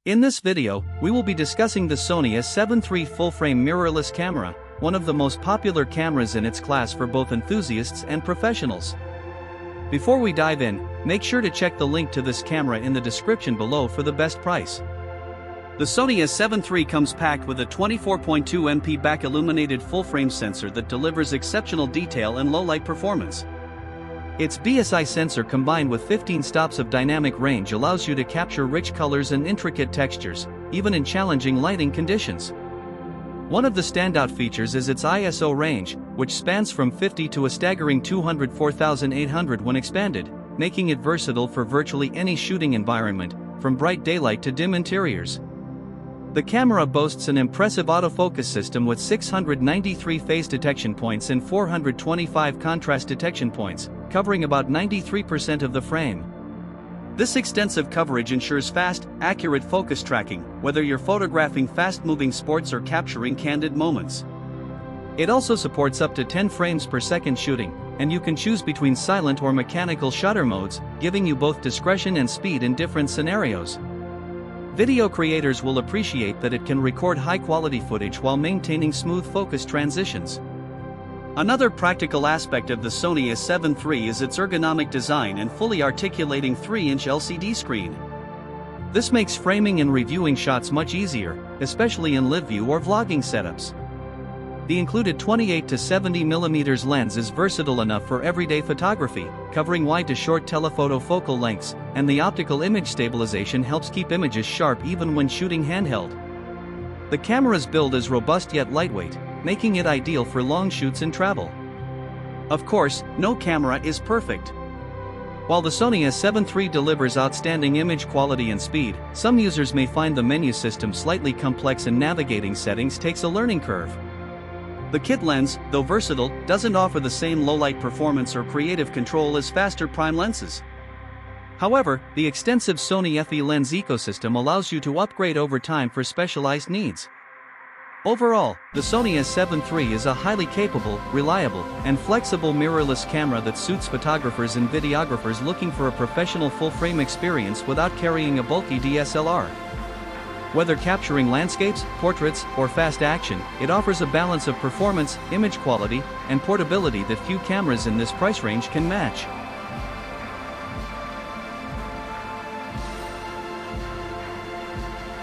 In this video, we will be discussing the Sony a7 III Full-frame Mirrorless Camera, one of the most popular cameras in its class for both enthusiasts and professionals. Before we dive in, make sure to check the link to this camera in the description below for the best price. The Sony a7 III comes packed with a 24.2 MP back-illuminated full-frame sensor that delivers exceptional detail and low-light performance. Its BSI sensor combined with 15 stops of dynamic range allows you to capture rich colors and intricate textures, even in challenging lighting conditions. One of the standout features is its ISO range, which spans from 50 to a staggering 204,800 when expanded, making it versatile for virtually any shooting environment, from bright daylight to dim interiors. The camera boasts an impressive autofocus system with 693 phase detection points and 425 contrast detection points, covering about 93% of the frame. This extensive coverage ensures fast, accurate focus tracking, whether you're photographing fast-moving sports or capturing candid moments. It also supports up to 10 frames per second shooting, and you can choose between silent or mechanical shutter modes, giving you both discretion and speed in different scenarios. Video creators will appreciate that it can record high-quality footage while maintaining smooth focus transitions. Another practical aspect of the Sony a7 III is its ergonomic design and fully articulating 3-inch LCD screen. This makes framing and reviewing shots much easier, especially in live view or vlogging setups. The included 28 to 70mm lens is versatile enough for everyday photography, covering wide to short telephoto focal lengths, and the optical image stabilization helps keep images sharp even when shooting handheld. The camera's build is robust yet lightweight, making it ideal for long shoots and travel. Of course, no camera is perfect. While the Sony a7 III delivers outstanding image quality and speed, some users may find the menu system slightly complex and navigating settings takes a learning curve. The kit lens, though versatile, doesn't offer the same low-light performance or creative control as faster prime lenses. However, the extensive Sony FE lens ecosystem allows you to upgrade over time for specialized needs. Overall, the Sony a7 III is a highly capable, reliable, and flexible mirrorless camera that suits photographers and videographers looking for a professional full-frame experience without carrying a bulky DSLR. Whether capturing landscapes, portraits, or fast action, it offers a balance of performance, image quality, and portability that few cameras in this price range can match.